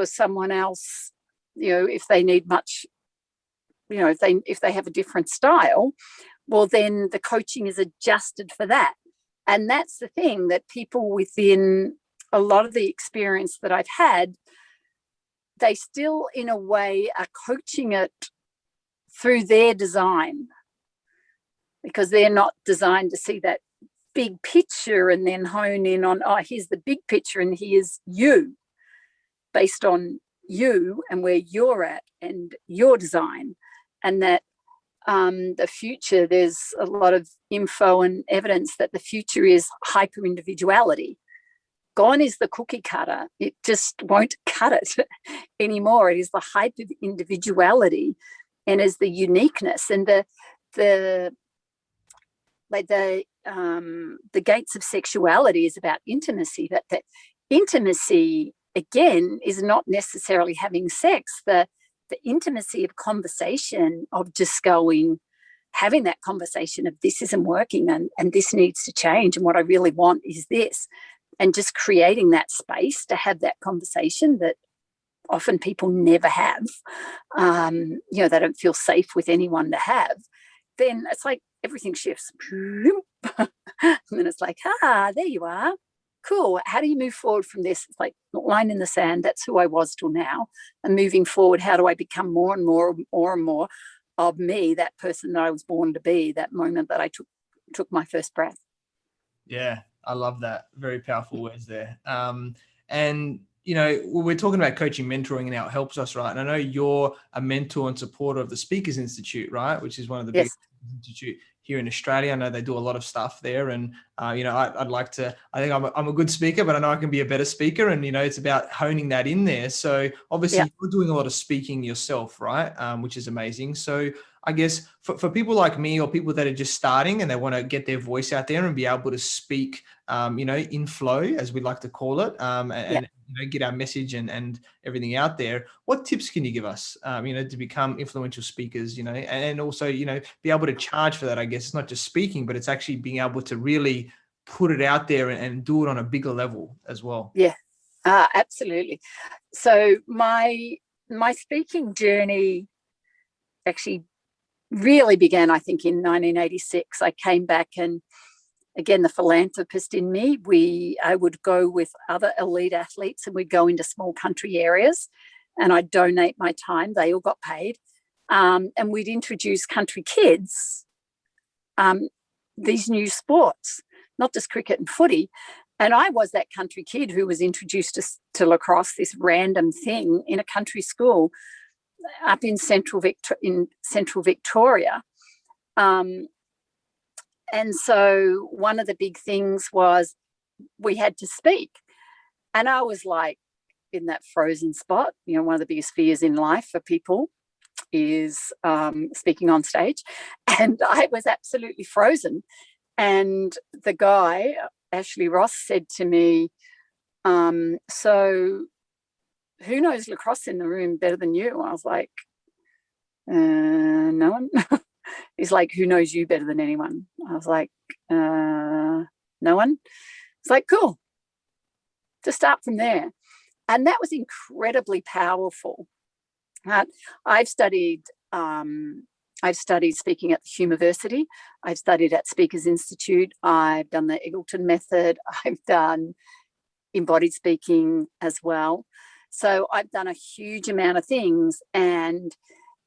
[SPEAKER 2] someone else, if they need much, if they have a different style, well, then the coaching is adjusted for that. And that's the thing, that people within a lot of the experience that I've had, they still, in a way, are coaching it through their design, because they're not designed to see that big picture and then hone in on, here's the big picture and here's you, based on you and where you're at and your design. And that the future, there's a lot of info and evidence that the future is hyper individuality. Gone is the cookie cutter. It just won't cut it anymore. It is the hyper individuality, and is the uniqueness, and the gates of sexuality is about intimacy. That intimacy, again, is not necessarily having sex. The intimacy of conversation, of just having that conversation of, this isn't working and this needs to change, and what I really want is this, and just creating that space to have that conversation that often people never have. They don't feel safe with anyone to have. Then it's like everything shifts. And then it's like, there you are. Cool. How do you move forward from this? It's like line in the sand. That's who I was till now. And moving forward, how do I become more and more of me, that person that I was born to be, that moment that I took my first breath?
[SPEAKER 1] Yeah, I love that. Very powerful words there. And, we're talking about coaching, mentoring, and how it helps us, right? And I know you're a mentor and supporter of the Speakers Institute, right? Which is one of the biggest institute here in Australia. I know they do a lot of stuff there, and I'd like to. I think I'm a good speaker, but I know I can be a better speaker, and it's about honing that in there. So obviously, you're doing a lot of speaking yourself, right? Which is amazing. So I guess for people like me or people that are just starting and they want to get their voice out there and be able to speak, in flow, as we like to call it, and get our message and everything out there. What tips can you give us, to become influential speakers, and also, be able to charge for that? I guess it's not just speaking, but it's actually being able to really put it out there and do it on a bigger level as well.
[SPEAKER 2] Yeah, absolutely. So my speaking journey actually really began, I think, in 1986. I came back, and again, the philanthropist in me, I would go with other elite athletes, and we'd go into small country areas, and I'd donate my time. They all got paid. And we'd introduce country kids these new sports, not just cricket and footy. And I was that country kid who was introduced to lacrosse, this random thing in a country school up in central Victoria. And so one of the big things was we had to speak. And I was like in that frozen spot. One of the biggest fears in life for people is speaking on stage. And I was absolutely frozen. And the guy, Ashley Ross, said to me, so who knows lacrosse in the room better than you? I was like, no one. He's like, who knows you better than anyone? I was like, no one. It's like, cool. To start from there. And that was incredibly powerful. I've studied speaking at the university. I've studied at Speakers Institute. I've done the Eagleton method. I've done embodied speaking as well. So I've done a huge amount of things. And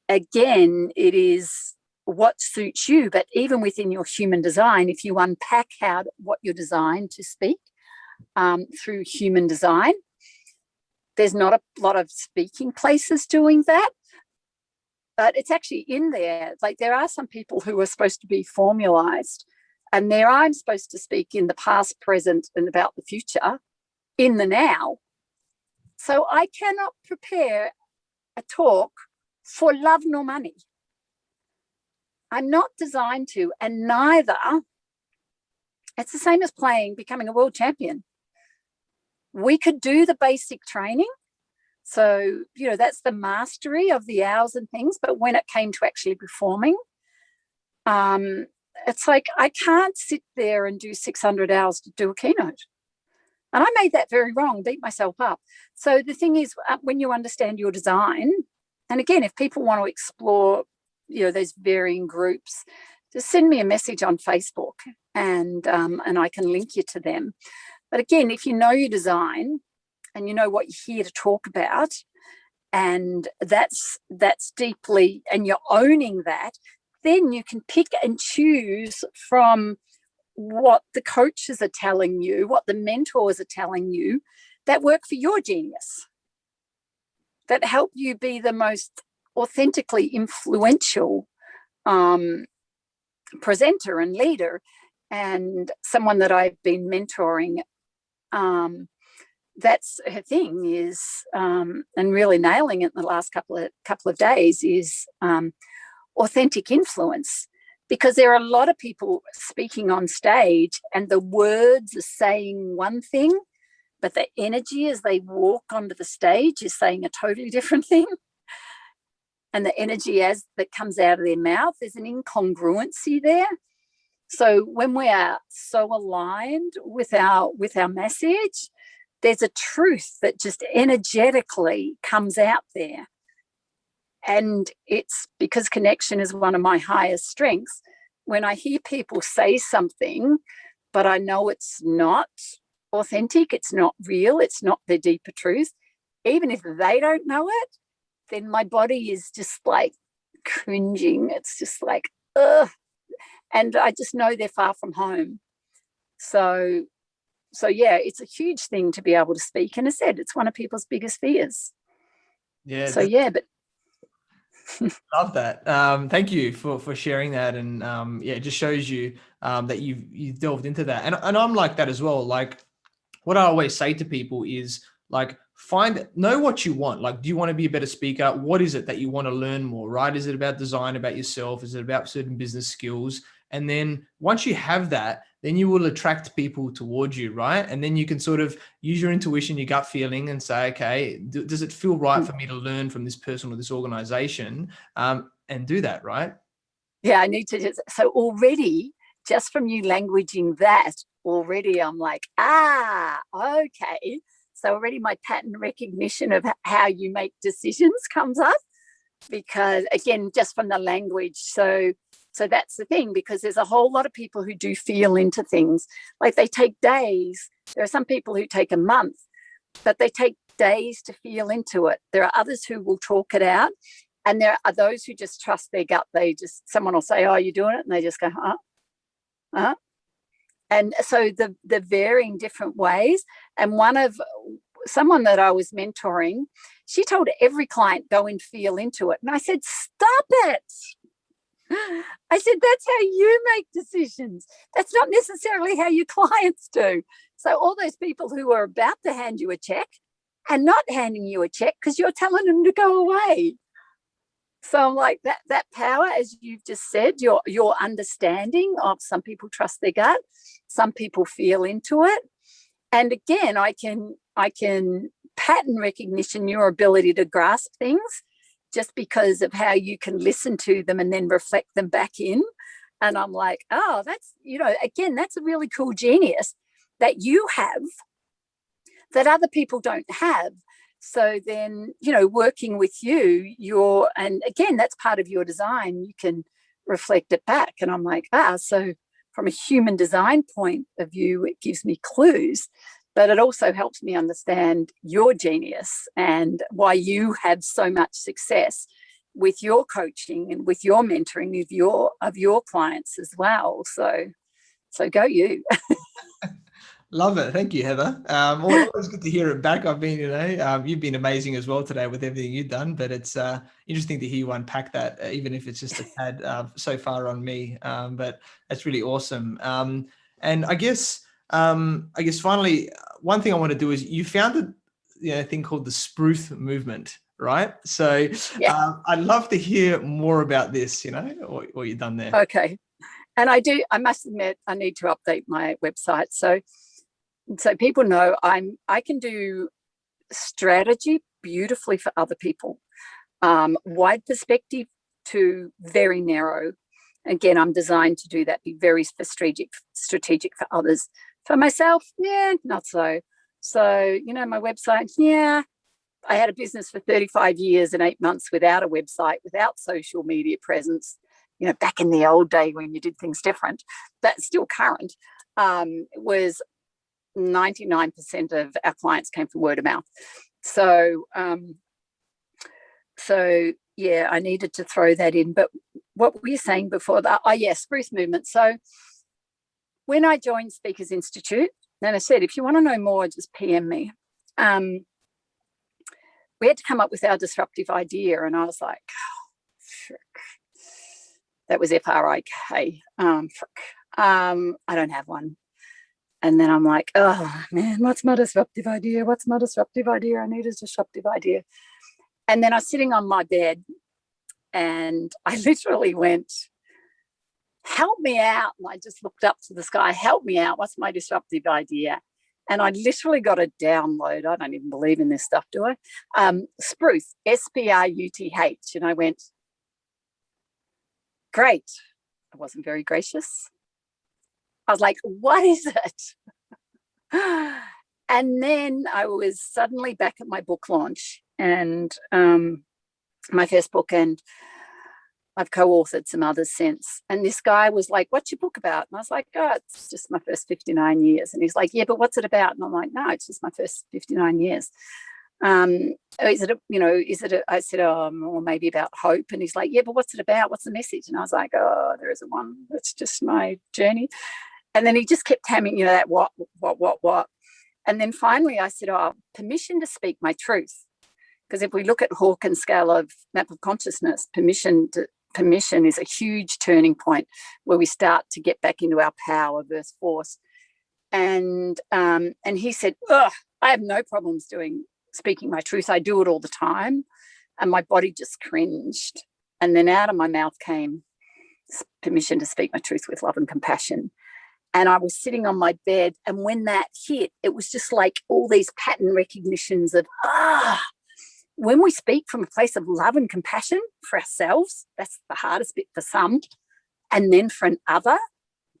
[SPEAKER 2] again, it is what suits you. But even within your human design, if you unpack what you're designed to speak through human design, there's not a lot of speaking places doing that. But it's actually in there. Like, there are some people who are supposed to be formalized, and there I'm supposed to speak in the past, present, and about the future in the now. So I cannot prepare a talk for love nor money. I'm not designed to, and neither. It's the same as becoming a world champion. We could do the basic training. So, that's the mastery of the hours and things. But when it came to actually performing, it's like I can't sit there and do 600 hours to do a keynote. And I made that very wrong, beat myself up. So the thing is, when you understand your design, and again, if people want to explore, those varying groups, just send me a message on Facebook and I can link you to them. But again, if you know your design and you know what you're here to talk about, and that's deeply, and you're owning that, then you can pick and choose from what the coaches are telling you, what the mentors are telling you, that work for your genius, that help you be the most authentically influential presenter and leader. And someone that I've been mentoring, that's her thing is, and really nailing it in the last couple of days, is authentic influence. Because there are a lot of people speaking on stage and the words are saying one thing, but the energy as they walk onto the stage is saying a totally different thing. And the energy that comes out of their mouth, there's an incongruency there. So when we are so aligned with our message, there's a truth that just energetically comes out there. And it's because connection is one of my highest strengths. When I hear people say something, but I know it's not authentic, it's not real, it's not their deeper truth, even if they don't know it, then my body is just like cringing. It's just like, ugh. And I just know they're far from home. So yeah, it's a huge thing to be able to speak. And as I said, it's one of people's biggest fears.
[SPEAKER 1] Yeah.
[SPEAKER 2] So yeah, but
[SPEAKER 1] Love that. Thank you for sharing that. And yeah, it just shows you that you've delved into that. And I'm like that as well. Like what I always say to people is like, know what you want. Like, do you want to be a better speaker? What is it that you want to learn more, right? Is it about design, about yourself? Is it about certain business skills? And then once you have that, then you will attract people towards you, right? And then you can sort of use your intuition, your gut feeling, and say, okay, does it feel right for me to learn from this person or this organization? And do that, right?
[SPEAKER 2] Yeah, I need to so already, just from you languaging that, already I'm like, okay. So already my pattern recognition of how you make decisions comes up, because again, just from the language. So that's the thing, because there's a whole lot of people who do feel into things. Like they take days. There are some people who take a month, but they take days to feel into it. There are others who will talk it out. And there are those who just trust their gut. Someone will say, oh, you're doing it. And they just go, huh? And so the varying different ways. And someone that I was mentoring, she told every client, go and feel into it. And I said, stop it. I said, that's how you make decisions. That's not necessarily how your clients do. So all those people who are about to hand you a check and not handing you a check because you're telling them to go away. So I'm like, that power, as you've just said, your understanding of, some people trust their gut, some people feel into it. And again, I can pattern recognition, your ability to grasp things, just because of how you can listen to them and then reflect them back in. And I'm like, oh, that's, again, that's a really cool genius that you have that other people don't have. So then, working with you, and again, that's part of your design. You can reflect it back. And I'm like, so from a human design point of view, it gives me clues, but it also helps me understand your genius and why you have so much success with your coaching and with your mentoring of your clients as well. So go you.
[SPEAKER 1] Love it. Thank you, Heather. Always good to hear it back. I've been, you've been amazing as well today with everything you've done, but it's interesting to hear you unpack that, even if it's just a tad so far on me. But that's really awesome. And I guess finally, one thing I want to do is you founded a thing called the SPRUTH Movement, right? So yeah. I'd love to hear more about this, what you've done there.
[SPEAKER 2] Okay. And I must admit, I need to update my website. So people know I can do strategy beautifully for other people, wide perspective to very narrow. Again, I'm designed to do that, be very strategic for others. For myself, not so. So, my website, I had a business for 35 years and 8 months without a website, without social media presence, back in the old day when you did things different, but still current, was 99% of our clients came from word of mouth. So I needed to throw that in. But what were you saying before that? SPRUTH Movement. So when I joined Speakers Institute, and I said, if you want to know more, just PM me. We had to come up with our disruptive idea, and I was like, frick. That was FRIK. Frick. I don't have one. And then I'm like, oh man, what's my disruptive idea? I need a disruptive idea. And then I was sitting on my bed and I literally went, help me out. And I just looked up to the sky, help me out. What's my disruptive idea? And I literally got a download. I don't even believe in this stuff, do I? SPRUTH, SPRUTH. And I went, great. I wasn't very gracious. I was like, what is it? And then I was suddenly back at my book launch and my first book, and I've co-authored some others since. And this guy was like, what's your book about? And I was like, oh, it's just my first 59 years. And he's like, yeah, but what's it about? And I'm like, no, it's just my first 59 years. I said, or maybe about hope. And he's like, yeah, but what's it about? What's the message? And I was like, oh, there isn't one. It's just my journey. And then he just kept hammering, that what. And then finally I said, permission to speak my truth. Because if we look at Hawkins' scale of map of consciousness, permission is a huge turning point where we start to get back into our power versus force. And he said, "Ugh, I have no problems speaking my truth. I do it all the time." And my body just cringed. And then out of my mouth came permission to speak my truth with love and compassion. And I was sitting on my bed. And when that hit, it was just like all these pattern recognitions of, when we speak from a place of love and compassion for ourselves, that's the hardest bit for some. And then for another,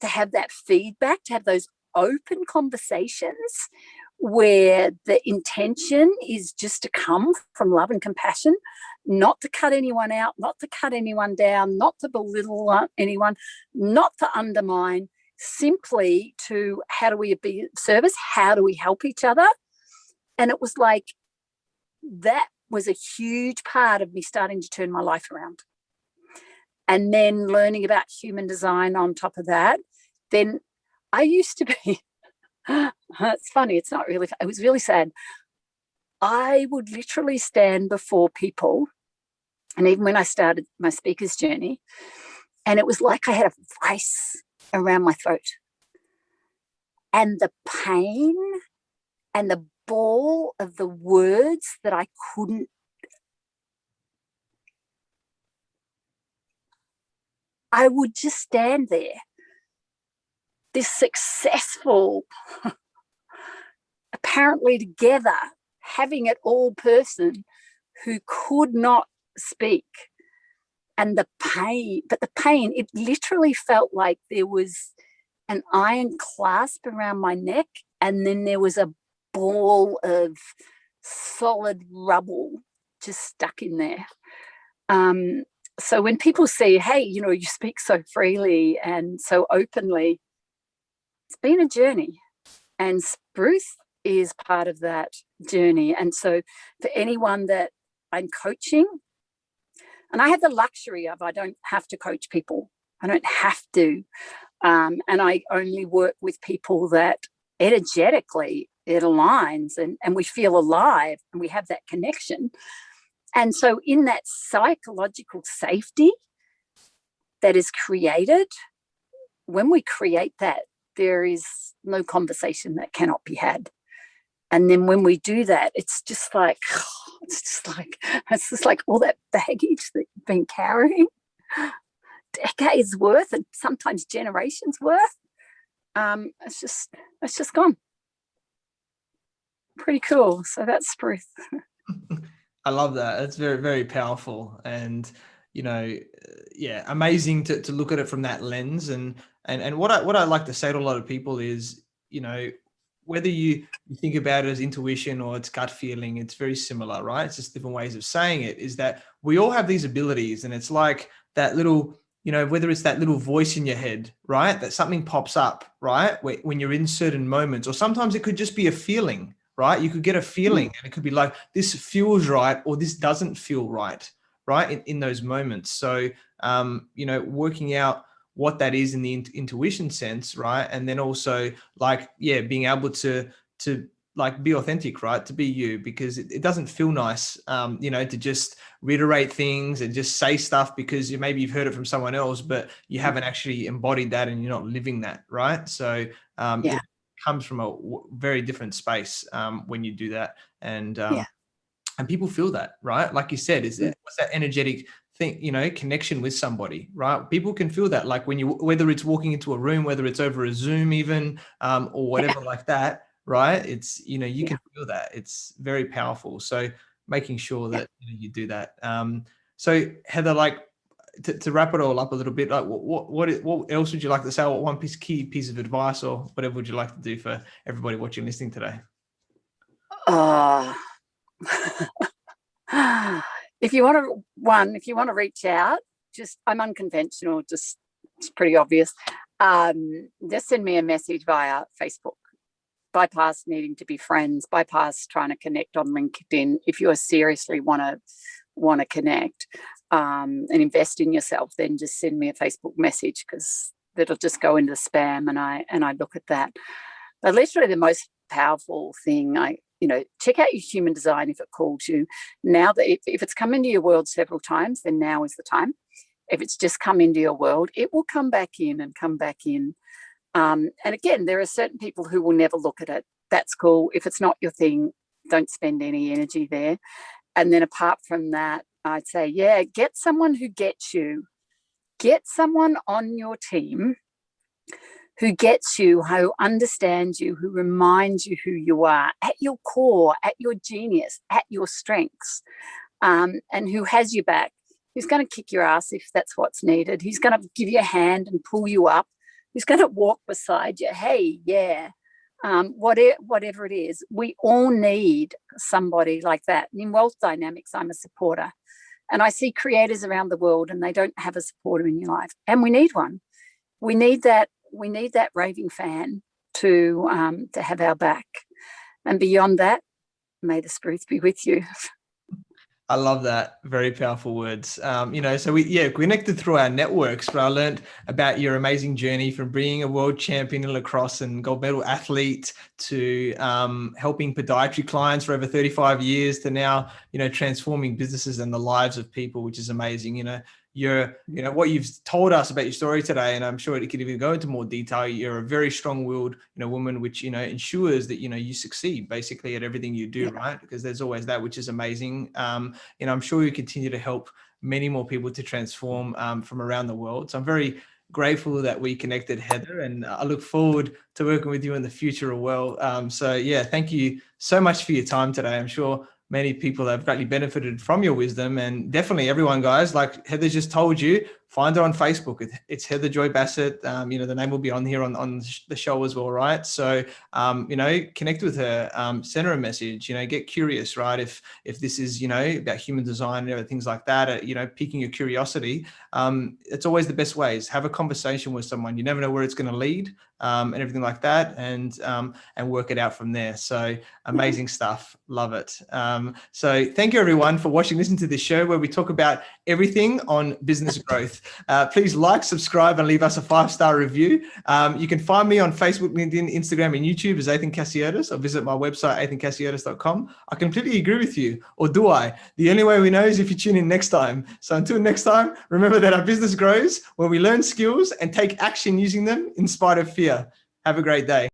[SPEAKER 2] to have that feedback, to have those open conversations where the intention is just to come from love and compassion, not to cut anyone out, not to cut anyone down, not to belittle anyone, not to undermine, simply to how do we be of service? How do we help each other? And it was like, that was a huge part of me starting to turn my life around. And then learning about human design on top of that, then I used to be, it's funny, it's not really, it was really sad. I would literally stand before people, and even when I started my speaker's journey, and it was like I had a vice around my throat. And the pain and the ball of the words that I couldn't, I would just stand there, this successful, apparently together, having it all person who could not speak. And the pain, it literally felt like there was an iron clasp around my neck, and then there was a ball of solid rubble just stuck in there. So when people say, hey, you speak so freely and so openly, it's been a journey, and SPRUTH is part of that journey. And so for anyone that I'm coaching, and I have the luxury of, I don't have to coach people. I don't have to. And I only work with people that energetically it aligns and we feel alive and we have that connection. And so in that psychological safety that is created, when we create that, there is no conversation that cannot be had. And then when we do that, it's just like all that baggage that you've been carrying, decades worth and sometimes generations worth. It's just gone. Pretty cool. So that's SPRUTH.
[SPEAKER 1] I love that. It's very, very powerful. And, amazing to look at it from that lens. And what I like to say to a lot of people is, whether you think about it as intuition or it's gut feeling, it's very similar, right? It's just different ways of saying it, is that we all have these abilities, and it's like that little, whether it's that little voice in your head, right? That something pops up, right? When you're in certain moments, or sometimes it could just be a feeling, right? You could get a feeling and it could be like, this feels right, or this doesn't feel right, right? In those moments. So, working out what that is in the intuition sense, right? And then also being able to be authentic, right? To be you, because it doesn't feel nice, to just reiterate things and just say stuff because maybe you've heard it from someone else, but you haven't actually embodied that and you're not living that, right? So it comes from a very different space when you do that. And people feel that, right? Like you said, what's that energetic thing, connection with somebody, right? People can feel that, like whether it's walking into a room, whether it's over a Zoom even, or whatever like that, right? It's, you can feel that. It's very powerful. So making sure that you do that. So Heather, to wrap it all up a little bit, like what else would you like to say? What one key piece of advice or whatever would you like to do for everybody watching, listening today?
[SPEAKER 2] If you want to reach out, I'm unconventional, it's pretty obvious. Just send me a message via Facebook. Bypass needing to be friends, bypass trying to connect on LinkedIn. If you seriously want to connect and invest in yourself, then just send me a Facebook message, because it'll just go into spam and I look at that. But literally the most powerful thing check out your human design if it calls you. Now that if it's come into your world several times, then now is the time. If it's just come into your world, it will come back in and come back in. And again, there are certain people who will never look at it. That's cool. If it's not your thing, don't spend any energy there. And then apart from that, I'd say, get someone who gets you. Get someone on your team who gets you, who understands you, who reminds you who you are at your core, at your genius, at your strengths, and who has your back, who's going to kick your ass if that's what's needed, who's going to give you a hand and pull you up, who's going to walk beside you. Hey, whatever it is, we all need somebody like that. And in wealth dynamics, I'm a supporter. And I see creators around the world and they don't have a supporter in your life. And we need one. We need that raving fan to have our back. And beyond that, may the spruth be with you.
[SPEAKER 1] I love that. Very powerful words. So we connected through our networks, but I learned about your amazing journey from being a world champion in lacrosse and gold medal athlete to helping podiatry clients for over 35 years to now, transforming businesses and the lives of people, which is amazing. What you've told us about your story today, and I'm sure it could even go into more detail. You're a very strong-willed, woman, which, ensures that, you succeed basically at everything you do, right? Because there's always that, which is amazing. I'm sure you continue to help many more people to transform from around the world. So I'm very grateful that we connected, Heather, and I look forward to working with you in the future as well. Thank you so much for your time today. I'm sure many people have greatly benefited from your wisdom, and definitely everyone, guys, like Heather just told you, find her on Facebook. It's Heather Joy Bassett. The name will be on here on the show as well, right? So, connect with her, send her a message, get curious, right? If this is, about human design and things like that, piquing your curiosity, it's always the best ways. Have a conversation with someone. You never know where it's going to lead, and everything like that, and work it out from there. So amazing stuff. Love it. So thank you everyone for watching, listening to this show where we talk about everything on business growth. Please like, subscribe, and leave us a 5-star review. You can find me on Facebook, LinkedIn, Instagram, and YouTube as Athin Cassiotis, or visit my website, athincassiotis.com. I completely agree with you, or do I? The only way we know is if you tune in next time. So until next time, remember that our business grows when we learn skills and take action using them in spite of fear. Have a great day.